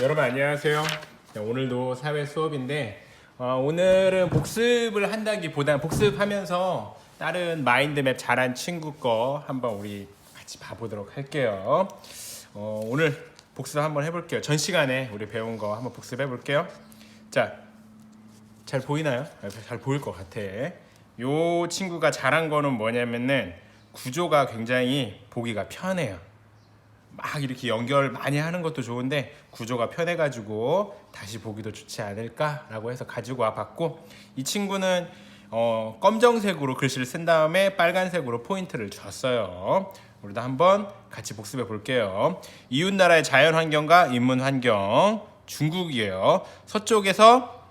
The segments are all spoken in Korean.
여러분 안녕하세요. 오늘도 사회 수업인데 오늘은 복습을 한다기보다는 복습하면서 다른 마인드맵 잘한 친구 거 한번 우리 같이 봐보도록 할게요. 오늘 복습 한번 해볼게요. 전 시간에 우리 배운 거 한번 복습해 볼게요. 자, 잘 보이나요? 잘 보일 것 같아. 요 친구가 잘한 거는 뭐냐면은 구조가 굉장히 보기가 편해요. 막 이렇게 연결 많이 하는 것도 좋은데 구조가 편해가지고 다시 보기도 좋지 않을까라고 해서 가지고 와봤고, 이 친구는 검정색으로 글씨를 쓴 다음에 빨간색으로 포인트를 줬어요. 우리도 한번 같이 복습해 볼게요. 이웃나라의 자연환경과 인문환경. 중국이에요. 서쪽에서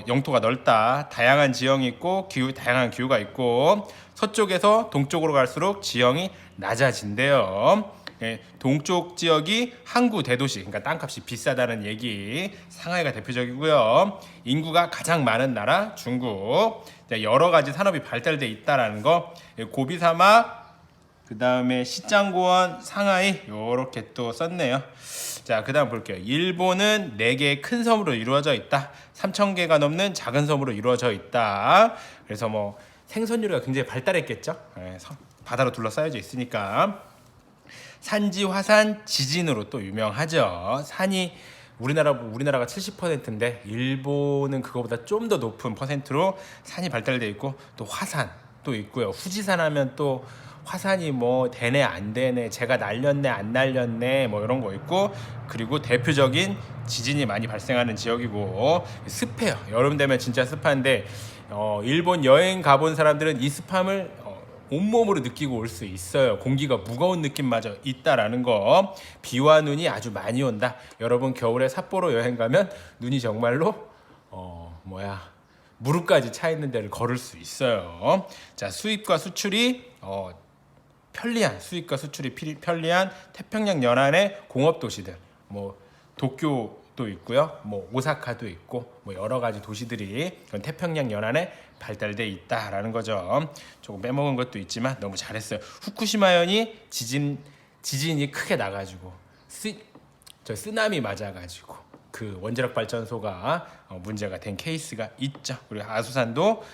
영토가 넓다. 다양한 지형이 있고 다양한 기후가 있고, 서쪽에서 동쪽으로 갈수록 지형이 낮아진대요. 동쪽 지역이 항구 대도시, 그러니까 땅값이 비싸다는 얘기. 상하이가 대표적이고요. 인구가 가장 많은 나라 중국. 여러 가지 산업이 발달돼 있다라는 거. 고비사막, 그 다음에 시장고원, 상하이 요렇게 또 썼네요. 자, 그 다음 볼게요. 일본은 4개의 큰 섬으로 이루어져 있다. 3,000개가 넘는 작은 섬으로 이루어져 있다. 그래서 뭐 생선류가 굉장히 발달했겠죠. 바다로 둘러싸여져 있으니까. 산지, 화산, 지진으로 또 유명하죠. 산이 우리나라가 70%인데 일본은 그거보다 좀 더 높은 퍼센트로 산이 발달되어 있고, 또 화산도 있고요. 후지산 하면 또 화산이 뭐 되네 안 되네, 제가 날렸네 안 날렸네 뭐 이런 거 있고, 그리고 대표적인 지진이 많이 발생하는 지역이고 습해요. 여름 되면 진짜 습한데 일본 여행 가본 사람들은 이 습함을 온몸으로 느끼고 올 수 있어요. 공기가 무거운 느낌마저 있다라는 거. 비와 눈이 아주 많이 온다. 여러분 겨울에 삿포로 여행 가면 눈이 정말로 무릎까지 차 있는 데를 걸을 수 있어요. 자, 수입과 수출이 편리한 태평양 연안의 공업 도시들, 뭐 도쿄도 있고요, 뭐 오사카도 있고, 뭐 여러 가지 도시들이 태평양 연안에 발달돼 있다라는 거죠. 조금 빼먹은 것도 있지만 너무 잘했어요. 후쿠시마현이 지진이 크게 나가지고 쓰나미 맞아가지고 그 원자력 발전소가 문제가 된 케이스가 있죠. 그리고 아수산도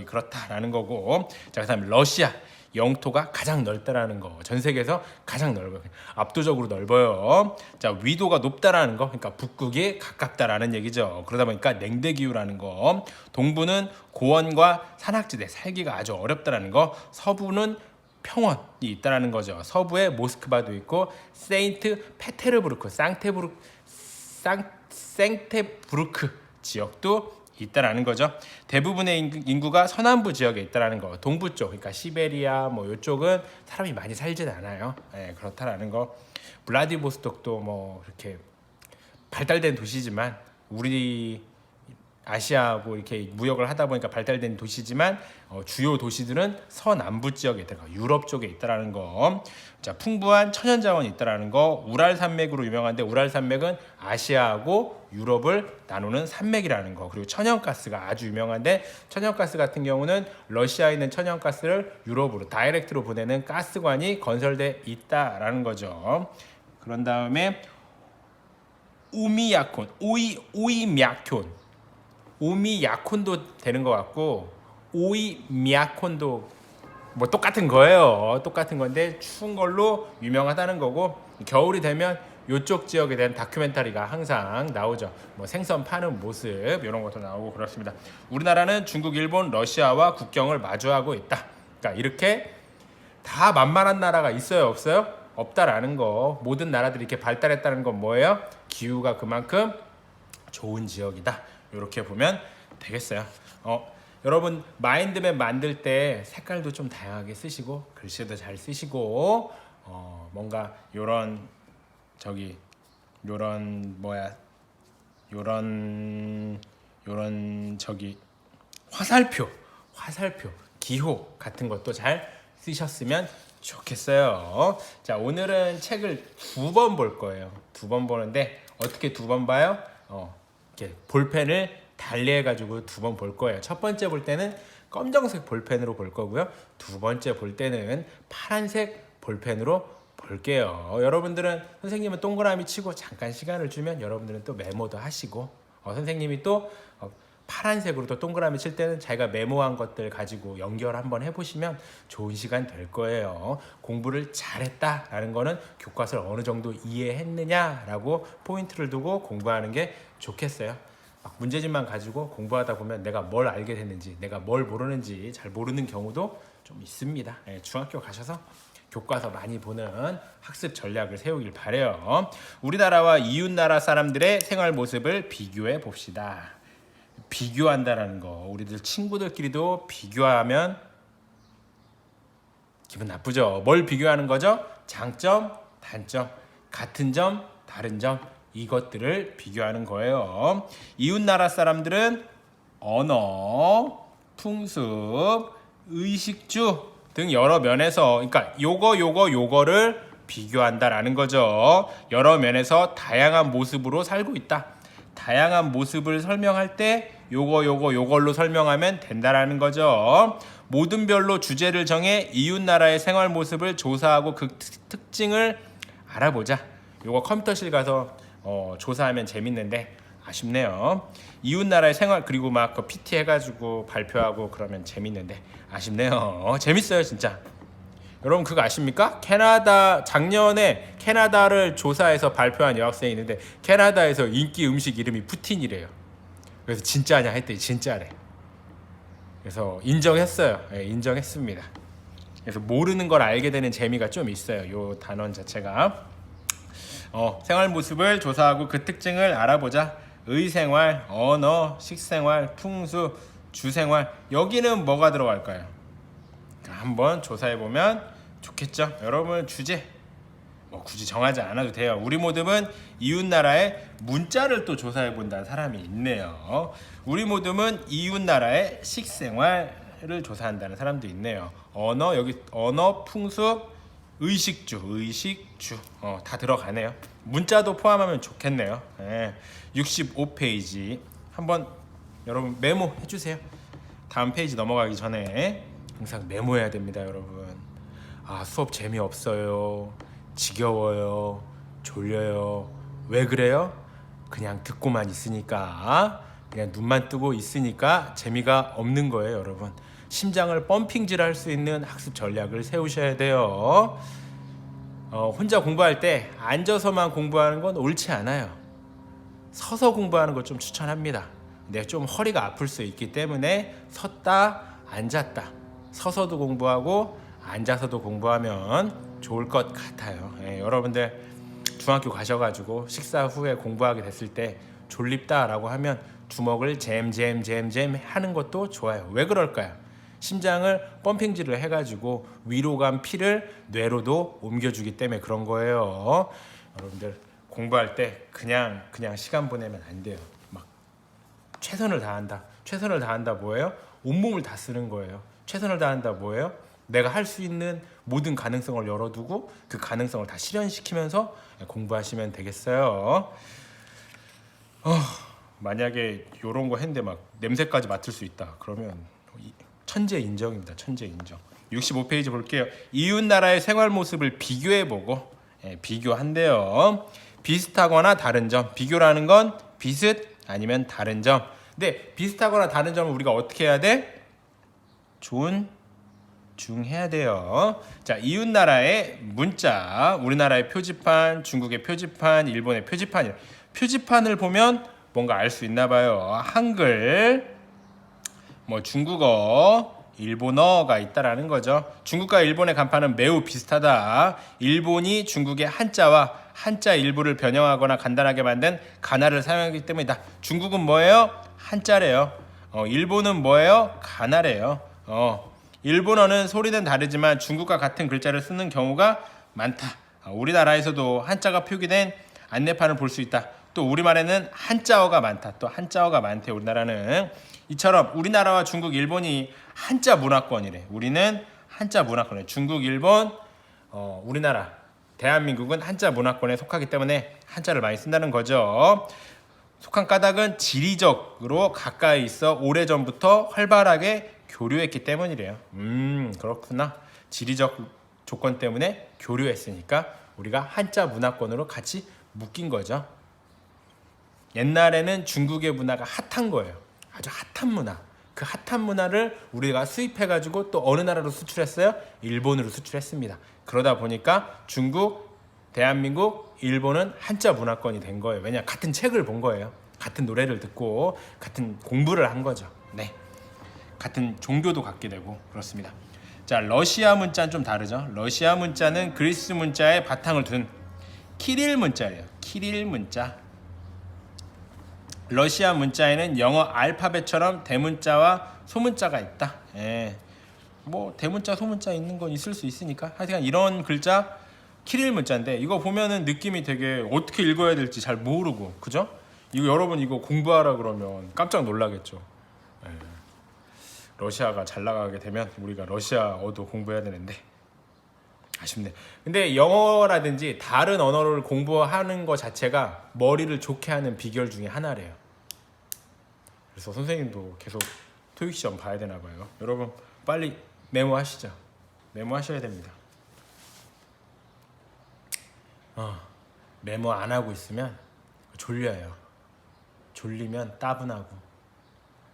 그렇다라는 거고. 자, 그다음에 러시아. 영토가 가장 넓다라는 거. 전 세계에서 가장 넓어요. 압도적으로 넓어요. 자, 위도가 높다라는 거. 그러니까 북극에 가깝다라는 얘기죠. 그러다 보니까 냉대기후라는 거. 동부는 고원과 산악지대, 살기가 아주 어렵다라는 거. 서부는 평원이 있다라는 거죠. 서부에 모스크바도 있고 세인트 페테르부르크, 생테부르크 지역도 있다라는 거죠. 대부분의 인구가 서남부 지역에 있다라는 거. 동부 쪽, 그러니까 시베리아 뭐 이쪽은 사람이 많이 살진 않아요. 그렇다라는 거. 블라디보스톡도 뭐 이렇게 발달된 도시지만, 우리 아시아하고 이렇게 무역을 하다 보니까 발달된 도시지만 주요 도시들은 서남부 지역에 있다. 유럽 쪽에 있다라는 거. 자, 풍부한 천연 자원이 있다라는 거. 우랄 산맥으로 유명한데, 우랄 산맥은 아시아하고 유럽을 나누는 산맥이라는 거. 그리고 천연가스가 아주 유명한데, 천연가스 같은 경우는 러시아에 있는 천연가스를 유럽으로 다이렉트로 보내는 가스관이 건설돼 있다라는 거죠. 그런 다음에 오미야콘도 되는 것 같고, 오이미야콘도 뭐 똑같은 거예요. 똑같은 건데 추운 걸로 유명하다는 거고, 겨울이 되면 이쪽 지역에 대한 다큐멘터리가 항상 나오죠. 뭐 생선 파는 모습 이런 것도 나오고 그렇습니다. 우리나라는 중국, 일본, 러시아와 국경을 마주하고 있다. 그러니까 이렇게 다 만만한 나라가 있어요, 없어요? 없다라는 거. 모든 나라들이 이렇게 발달했다는 건 뭐예요? 기후가 그만큼 좋은 지역이다. 이렇게 보면 되겠어요. 여러분 마인드맵 만들 때 색깔도 좀 다양하게 쓰시고 글씨도 잘 쓰시고, 뭔가 요런 화살표 기호 같은 것도 잘 쓰셨으면 좋겠어요. 자, 오늘은 책을 2번 볼 거예요. 2번 보는데 어떻게 2번 봐요? 이렇게 볼펜을 달리해가지고 2번 볼 거예요. 첫 번째 볼 때는 검정색 볼펜으로 볼 거고요. 두 번째 볼 때는 파란색 볼펜으로 볼게요. 여러분들은 선생님은 동그라미 치고 잠깐 시간을 주면 여러분들은 또 메모도 하시고 선생님이 또 파란색으로 또 동그라미 칠 때는 자기가 메모한 것들 가지고 연결 한번 해보시면 좋은 시간 될 거예요. 공부를 잘했다라는 거는 교과서를 어느 정도 이해했느냐라고 포인트를 두고 공부하는 게 좋겠어요. 막 문제집만 가지고 공부하다 보면 내가 뭘 알게 됐는지 내가 뭘 모르는지 잘 모르는 경우도 좀 있습니다. 중학교 가셔서 교과서 많이 보는 학습 전략을 세우길 바래요. 우리나라와 이웃나라 사람들의 생활 모습을 비교해 봅시다. 비교한다라는 거, 우리들 친구들끼리도 비교하면 기분 나쁘죠. 뭘 비교하는 거죠? 장점, 단점, 같은 점, 다른 점, 이것들을 비교하는 거예요. 이웃나라 사람들은 언어, 풍습, 의식주 등 여러 면에서, 그러니까 요거를 비교한다라는 거죠. 여러 면에서 다양한 모습으로 살고 있다. 다양한 모습을 설명할 때 요걸로 설명하면 된다라는 거죠. 모든 별로 주제를 정해 이웃나라의 생활 모습을 조사하고 그 특징을 알아보자. 요거 컴퓨터실 가서 조사하면 재밌는데 아쉽네요. 이웃나라의 생활 그리고 막 그 PT 해가지고 발표하고 그러면 재밌는데 아쉽네요. 재밌어요 진짜. 여러분 그거 아십니까? 작년에 캐나다를 조사해서 발표한 여학생이 있는데 캐나다에서 인기 음식 이름이 푸틴이래요. 그래서 진짜냐 했더니 진짜래. 그래서 인정했어요. 인정했습니다. 그래서 모르는 걸 알게 되는 재미가 좀 있어요. 요 단원 자체가. 생활 모습을 조사하고 그 특징을 알아보자. 의생활, 언어, 식생활, 풍수, 주생활. 여기는 뭐가 들어갈까요? 한번 조사해보면 좋겠죠. 여러분 주제 굳이 정하지 않아도 돼요. 우리 모듬은 이웃나라의 문자를 또 조사해본다는 사람이 있네요. 우리 모듬은 이웃나라의 식생활을 조사한다는 사람도 있네요. 언어, 풍습, 의식주 다 들어가네요. 문자도 포함하면 좋겠네요. 65페이지 한번 여러분 메모해 주세요. 다음 페이지 넘어가기 전에 항상 메모해야 됩니다, 여러분. 수업 재미없어요, 지겨워요, 졸려요. 왜 그래요? 그냥 듣고만 있으니까, 그냥 눈만 뜨고 있으니까 재미가 없는 거예요, 여러분. 심장을 펌핑질 할 수 있는 학습 전략을 세우셔야 돼요. 혼자 공부할 때 앉아서만 공부하는 건 옳지 않아요. 서서 공부하는 걸 좀 추천합니다. 근데 좀 허리가 아플 수 있기 때문에 섰다 앉았다, 서서도 공부하고 앉아서도 공부하면 좋을 것 같아요. 여러분들 중학교 가셔가지고 식사 후에 공부하게 됐을 때 졸립다라고 하면 주먹을 잼 하는 것도 좋아요. 왜 그럴까요? 심장을 펌핑질을 해가지고 위로 간 피를 뇌로도 옮겨주기 때문에 그런 거예요. 여러분들 공부할 때 그냥 시간 보내면 안 돼요. 막 최선을 다한다 뭐예요? 온몸을 다 쓰는 거예요. 최선을 다한다 뭐예요? 내가 할 수 있는 모든 가능성을 열어두고 그 가능성을 다 실현시키면서 공부하시면 되겠어요. 만약에 이런 거 했는데 막 냄새까지 맡을 수 있다 그러면 천재 인정입니다. 천재 인정. 65페이지 볼게요. 이웃나라의 생활 모습을 비교해보고 비교한대요. 비슷하거나 다른 점. 비교라는 건 비슷 아니면 다른 점. 근데 비슷하거나 다른 점을 우리가 어떻게 해야 돼? 존중해야 돼요. 자, 이웃나라의 문자, 우리나라의 표지판, 중국의 표지판, 일본의 표지판. 표지판을 보면 뭔가 알 수 있나 봐요. 한글, 중국어, 일본어가 있다라는 거죠. 중국과 일본의 간판은 매우 비슷하다. 일본이 중국의 한자와 한자 일부를 변형하거나 간단하게 만든 가나를 사용하기 때문이다. 중국은 뭐예요? 한자래요. 일본은 뭐예요? 가나래요. 일본어는 소리는 다르지만 중국과 같은 글자를 쓰는 경우가 많다. 우리나라에서도 한자가 표기된 안내판을 볼 수 있다. 또 우리말에는 한자어가 많다. 또 한자어가 많대요. 우리나라는. 이처럼 우리나라와 중국, 일본이 한자 문화권이래. 우리는 한자 문화권이래. 중국, 일본, 우리나라, 대한민국은 한자 문화권에 속하기 때문에 한자를 많이 쓴다는 거죠. 속한 까닭은 지리적으로 가까이 있어 오래전부터 활발하게 교류했기 때문이래요. 그렇구나. 지리적 조건 때문에 교류했으니까 우리가 한자 문화권으로 같이 묶인 거죠. 옛날에는 중국의 문화가 핫한 거예요. 아주 핫한 문화. 그 핫한 문화를 우리가 수입해가지고 또 어느 나라로 수출했어요? 일본으로 수출했습니다. 그러다 보니까 중국, 대한민국, 일본은 한자 문화권이 된 거예요. 왜냐? 같은 책을 본 거예요. 같은 노래를 듣고 같은 공부를 한 거죠. 네, 같은 종교도 갖게 되고 그렇습니다. 자, 러시아 문자는 좀 다르죠. 러시아 문자는 그리스 문자의 바탕을 둔 키릴 문자예요. 키릴 문자. 러시아 문자에는 영어 알파벳처럼 대문자와 소문자가 있다. 예. 뭐 대문자, 소문자 있는 건 있을 수 있으니까. 하여튼 이런 글자 키릴 문자인데 이거 보면은 느낌이 되게 어떻게 읽어야 될지 잘 모르고, 그죠? 이거 여러분 이거 공부하라 그러면 깜짝 놀라겠죠. 예. 러시아가 잘 나가게 되면 우리가 러시아어도 공부해야 되는데 아쉽네. 근데 영어라든지 다른 언어를 공부하는 것 자체가 머리를 좋게 하는 비결 중에 하나래요. 그래서 선생님도 계속 토익 시험 봐야 되나 봐요. 여러분 빨리 메모하시죠. 메모하셔야 됩니다. 메모 안 하고 있으면 졸려요. 졸리면 따분하고,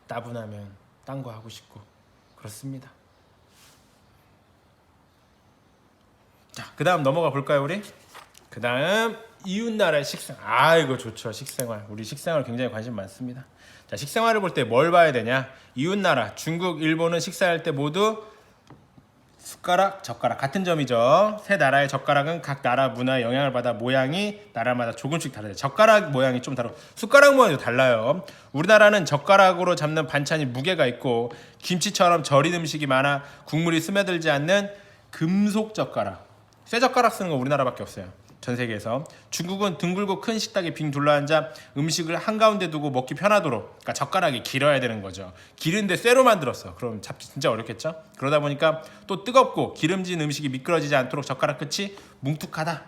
따분하면 딴 거 하고 싶고 그렇습니다. 자, 그 다음 넘어가 볼까요, 우리? 그 다음 이웃나라의 식생. 이거 좋죠. 식생활. 우리 식생활 굉장히 관심 많습니다. 자, 식생활을 볼 때 뭘 봐야 되냐? 이웃나라 중국, 일본은 식사할 때 모두 숟가락, 젓가락 같은 점이죠. 세 나라의 젓가락은 각 나라 문화의 영향을 받아 모양이 나라마다 조금씩 다르죠. 젓가락 모양이 좀 다르고 숟가락 모양이 달라요. 우리나라는 젓가락으로 잡는 반찬이 무게가 있고 김치처럼 절인 음식이 많아 국물이 스며들지 않는 금속 젓가락. 쇠 젓가락 쓰는 거 우리나라밖에 없어요. 전 세계에서. 중국은 둥글고 큰 식탁에 빙 둘러앉아 음식을 한가운데 두고 먹기 편하도록, 그러니까 젓가락이 길어야 되는 거죠. 기른데 쇠로 만들었어. 그럼 잡기 진짜 어렵겠죠. 그러다 보니까 또 뜨겁고 기름진 음식이 미끄러지지 않도록 젓가락 끝이 뭉툭하다.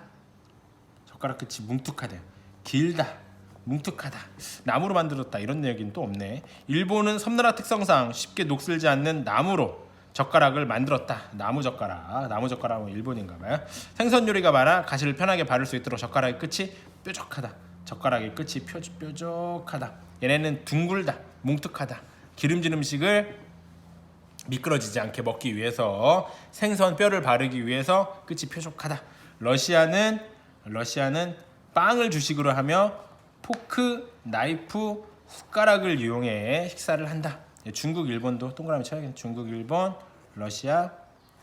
젓가락 끝이 뭉툭하대요. 길다, 뭉툭하다, 나무로 만들었다, 이런 얘기는 또 없네. 일본은 섬나라 특성상 쉽게 녹슬지 않는 나무로 젓가락을 만들었다. 나무 젓가락. 나무 젓가락은 일본인가봐요. 생선 요리가 많아 가시를 편하게 바를 수 있도록 젓가락의 끝이 뾰족하다. 젓가락의 끝이 뾰족하다. 얘네는 둥글다, 뭉툭하다. 기름진 음식을 미끄러지지 않게 먹기 위해서, 생선 뼈를 바르기 위해서 끝이 뾰족하다. 러시아는 빵을 주식으로 하며 포크, 나이프, 숟가락을 이용해 식사를 한다. 중국, 일본도 동그라미 쳐야겠네. 중국, 일본, 러시아,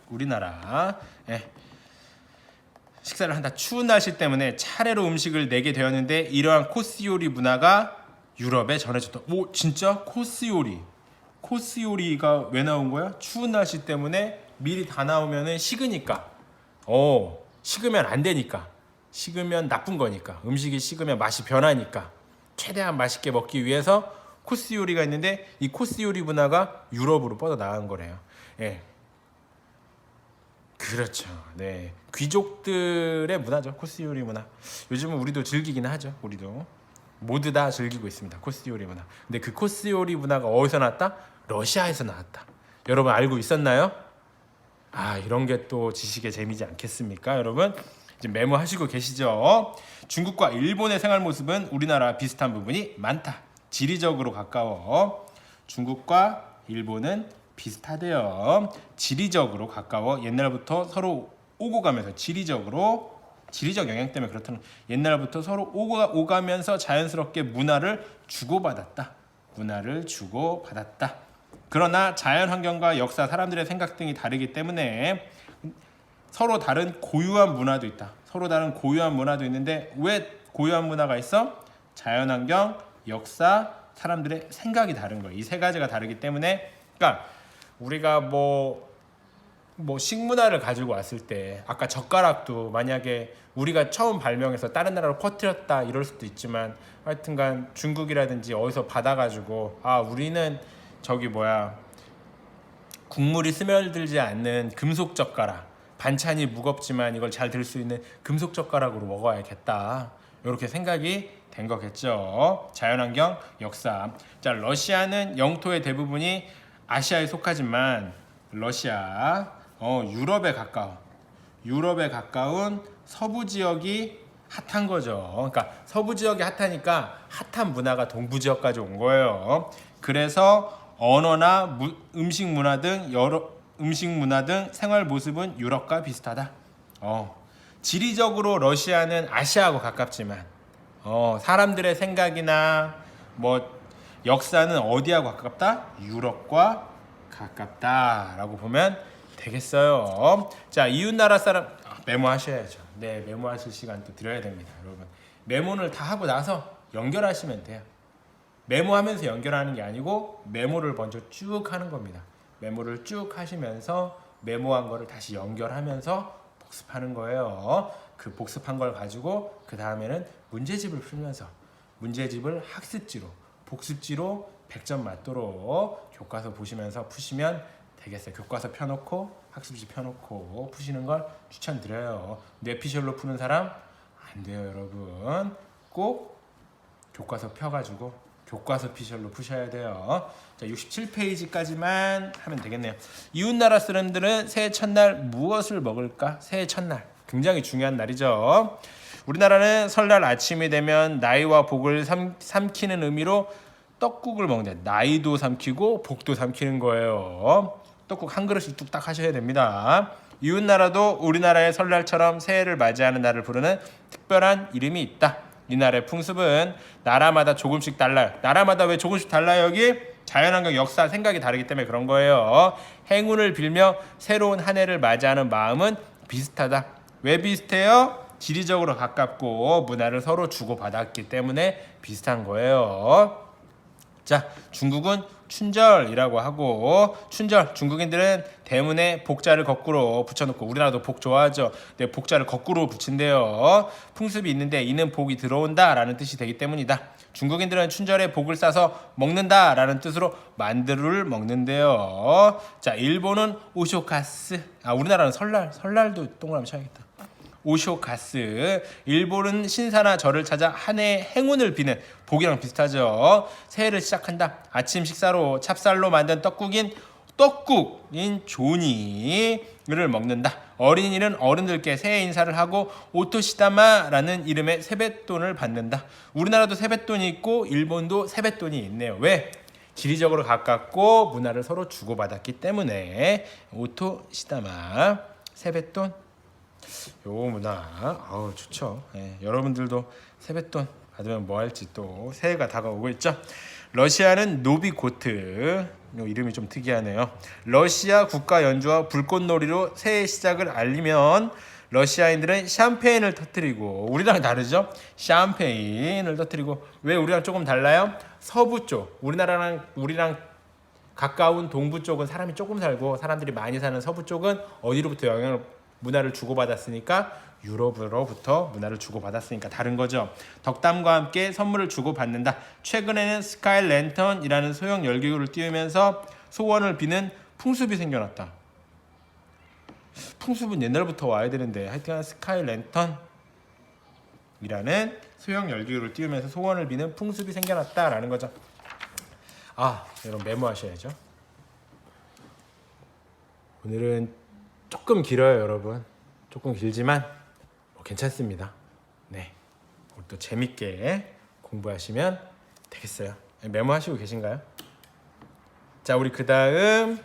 우리나라. 식사를 한다. 추운 날씨 때문에 차례로 음식을 내게 되었는데 이러한 코스 요리 문화가 유럽에 전해졌다. 오, 진짜? 코스 요리. 코스 요리가 왜 나온 거야? 추운 날씨 때문에 미리 다 나오면은 식으니까. 식으면 안 되니까. 식으면 나쁜 거니까. 음식이 식으면 맛이 변하니까. 최대한 맛있게 먹기 위해서 코스 요리가 있는데 이 코스 요리 문화가 유럽으로 뻗어나간 거래요. 예. 그렇죠. 네. 귀족들의 문화죠. 코스 요리 문화. 요즘은 우리도 즐기긴 하죠. 우리도 모두 다 즐기고 있습니다. 코스 요리 문화. 근데 그 코스 요리 문화가 어디서 나왔다? 러시아에서 나왔다. 여러분 알고 있었나요? 이런 게 또 지식의 재미지 않겠습니까, 여러분? 이제 메모하시고 계시죠? 중국과 일본의 생활 모습은 우리나라 비슷한 부분이 많다. 지리적으로 가까워. 중국과 일본은 비슷하대요. 지리적으로 가까워. 옛날부터 서로 오고 가면서 지리적 영향 때문에 그렇다는, 옛날부터 서로 오가면서 자연스럽게 문화를 주고받았다. 그러나 자연 환경과 역사, 사람들의 생각 등이 다르기 때문에 서로 다른 고유한 문화도 있다. 서로 다른 고유한 문화도 있는데 왜 고유한 문화가 있어? 자연 환경, 역사, 사람들의 생각이 다른 거예요. 이 세 가지가 다르기 때문에, 그러니까 우리가 뭐 식문화를 가지고 왔을 때 아까 젓가락도 만약에 우리가 처음 발명해서 다른 나라로 퍼뜨렸다 이럴 수도 있지만, 하여튼간 중국이라든지 어디서 받아가지고 우리는 국물이 스며들지 않는 금속 젓가락, 반찬이 무겁지만 이걸 잘 들 수 있는 금속 젓가락으로 먹어야겠다, 이렇게 생각이 된 거겠죠. 자연환경, 역사. 자, 러시아는 영토의 대부분이 아시아에 속하지만 러시아 유럽에 가까워. 유럽에 가까운 서부 지역이 핫한 거죠. 그러니까 서부 지역이 핫하니까 핫한 문화가 동부 지역까지 온 거예요. 그래서 언어나 음식 문화 등 생활 모습은 유럽과 비슷하다. 지리적으로 러시아는 아시아하고 가깝지만 사람들의 생각이나 뭐 역사는 어디하고 가깝다? 유럽과 가깝다라고 보면 되겠어요. 자, 이웃나라 사람 메모하셔야죠. 네, 메모하실 시간 또 드려야 됩니다, 여러분. 메모를 다 하고 나서 연결하시면 돼요. 메모하면서 연결하는 게 아니고 메모를 먼저 쭉 하는 겁니다. 메모를 쭉 하시면서 메모한 거를 다시 연결하면서 복습하는 거예요. 그 복습한 걸 가지고 그 다음에는 문제집을 풀면서 문제집을 학습지로 복습지로 100점 맞도록 교과서 보시면서 푸시면 되겠어요. 교과서 펴놓고 학습지 펴놓고 푸시는 걸 추천드려요. 뇌피셜로 푸는 사람 안 돼요, 여러분. 꼭 교과서 펴가지고 교과서 피셜로 푸셔야 돼요. 자, 67페이지까지만 하면 되겠네요. 이웃나라 사람들은 새해 첫날 무엇을 먹을까? 새해 첫날 굉장히 중요한 날이죠. 우리나라는 설날 아침이 되면 나이와 복을 삼키는 의미로 떡국을 먹는데, 나이도 삼키고 복도 삼키는 거예요. 떡국 한 그릇씩 뚝딱 하셔야 됩니다. 이웃나라도 우리나라의 설날처럼 새해를 맞이하는 날을 부르는 특별한 이름이 있다. 이 나라의 풍습은 나라마다 조금씩 달라요. 나라마다 왜 조금씩 달라요? 여기 자연환경, 역사, 생각이 다르기 때문에 그런 거예요. 행운을 빌며 새로운 한 해를 맞이하는 마음은 비슷하다. 왜 비슷해요? 지리적으로 가깝고 문화를 서로 주고받았기 때문에 비슷한 거예요. 자, 중국은 춘절이라고 하고, 춘절, 중국인들은 대문에 복자를 거꾸로 붙여놓고, 우리나라도 복 좋아하죠. 네, 복자를 거꾸로 붙인대요. 풍습이 있는데 이는 복이 들어온다 라는 뜻이 되기 때문이다. 중국인들은 춘절에 복을 싸서 먹는다 라는 뜻으로 만두를 먹는데요. 자, 일본은 오쇼카스. 우리나라는 설날도 동그라미 쳐야겠다. 오쇼가스. 일본은 신사나 절을 찾아 한 해의 행운을 비는, 복이랑 비슷하죠. 새해를 시작한다. 아침 식사로 찹쌀로 만든 떡국인 조니를 먹는다. 어린이는 어른들께 새해 인사를 하고 오토시다마라는 이름의 세뱃돈을 받는다. 우리나라도 세뱃돈이 있고 일본도 세뱃돈이 있네요. 왜? 지리적으로 가깝고 문화를 서로 주고받았기 때문에. 오토시다마, 세뱃돈, 요 문화 좋죠. 여러분들도 세뱃돈 받으면 뭐 할지 또 새해가 다가오고 있죠. 러시아는 노비고트, 요 이름이 좀 특이하네요. 러시아 국가 연주와 불꽃놀이로 새해 시작을 알리면 러시아인들은 샴페인을 터뜨리고, 우리랑 다르죠? 샴페인을 터뜨리고. 왜 우리랑 조금 달라요? 서부 쪽, 우리랑 가까운 동부 쪽은 사람이 조금 살고, 사람들이 많이 사는 서부 쪽은 어디로부터 문화를 주고받았으니까, 유럽으로부터 문화를 주고받았으니까 다른 거죠. 덕담과 함께 선물을 주고받는다. 최근에는 스카이 랜턴이라는 소형 열기구를 띄우면서 소원을 비는 풍습이 생겨났다. 풍습은 옛날부터 와야 되는데, 하여튼 스카이 랜턴이라는 소형 열기구를 띄우면서 소원을 비는 풍습이 생겨났다라는 거죠. 여러분 메모하셔야죠. 오늘은 조금 길어요, 여러분. 조금 길지만 괜찮습니다. 네, 또 재밌게 공부하시면 되겠어요. 메모하시고 계신가요? 자, 우리 그 다음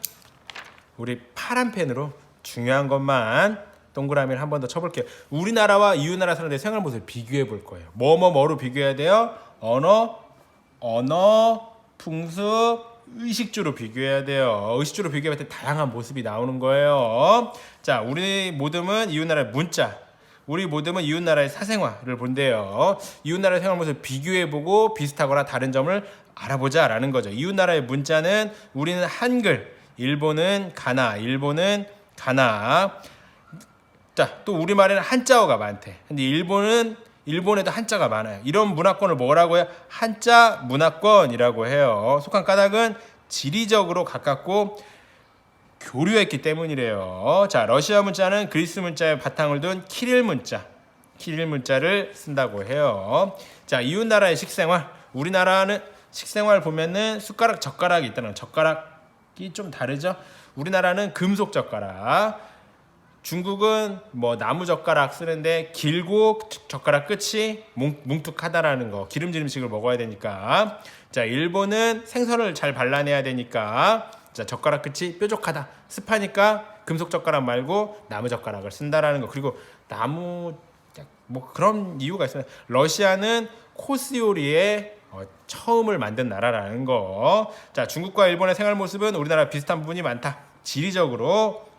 우리 파란 펜으로 중요한 것만 동그라미를 한 번 더 쳐볼게요. 우리나라와 이웃나라 사람들의 생활 모습을 비교해 볼 거예요. 뭐로 비교해야 돼요? 언어, 풍습, 의식주로 비교해야 돼요. 의식주로 비교할 때 다양한 모습이 나오는 거예요. 자, 우리 모듬은 이웃나라의 문자, 우리 모듬은 이웃나라의 사생활을 본대요. 이웃나라의 생활 모습을 비교해보고 비슷하거나 다른 점을 알아보자라는 거죠. 이웃나라의 문자는, 우리는 한글, 일본은 가나. 자, 또 우리말에는 한자어가 많대. 근데 일본에도 한자가 많아요. 이런 문화권을 뭐라고 해요? 한자 문화권이라고 해요. 속한 까닭은 지리적으로 가깝고 교류했기 때문이래요. 자, 러시아 문자는 그리스 문자의 바탕을 둔 키릴 문자를 쓴다고 해요. 자, 이웃나라의 식생활. 우리나라는 식생활 보면은 숟가락, 젓가락이 있다는, 젓가락이 좀 다르죠. 우리나라는 금속 젓가락, 중국은 뭐 나무 젓가락 쓰는데 길고 젓가락 끝이 뭉툭하다라는 거. 기름진 음식을 먹어야 되니까. 자, 일본은 생선을 잘 발라내야 되니까. 자, 젓가락 끝이 뾰족하다. 습하니까 금속 젓가락 말고 나무 젓가락을 쓴다라는 거. 그리고 나무 뭐 그런 이유가 있어요. 러시아는 코스 요리에 처음을 만든 나라라는 거. 자, 중국과 일본의 생활 모습은 우리나라 비슷한 부분이 많다. 지리적으로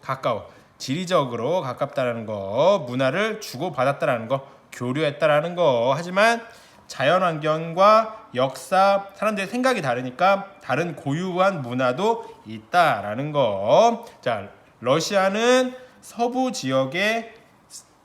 가깝다라는 거, 문화를 주고받았다라는 거, 교류했다라는 거. 하지만 자연환경과 역사, 사람들의 생각이 다르니까 다른 고유한 문화도 있다라는 거. 자, 러시아는 서부 지역의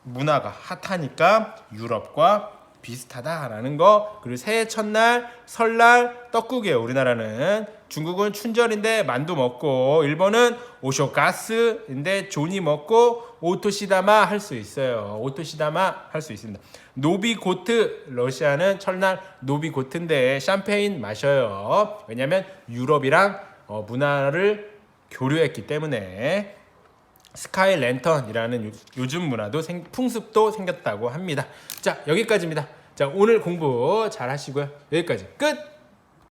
문화가 핫하니까 유럽과 비슷하다라는 거. 그리고 새해 첫날 설날 떡국이에요. 우리나라는. 중국은 춘절인데 만두 먹고, 일본은 오쇼가스인데 조니 먹고 오토시다마 할 수 있어요. 오토시다마 할 수 있습니다. 노비고트, 러시아는 철날 노비고트인데 샴페인 마셔요. 왜냐면 유럽이랑 문화를 교류했기 때문에. 스카이 랜턴이라는 요즘 문화도 풍습도 생겼다고 합니다. 자, 여기까지입니다. 자, 오늘 공부 잘 하시고요. 여기까지 끝!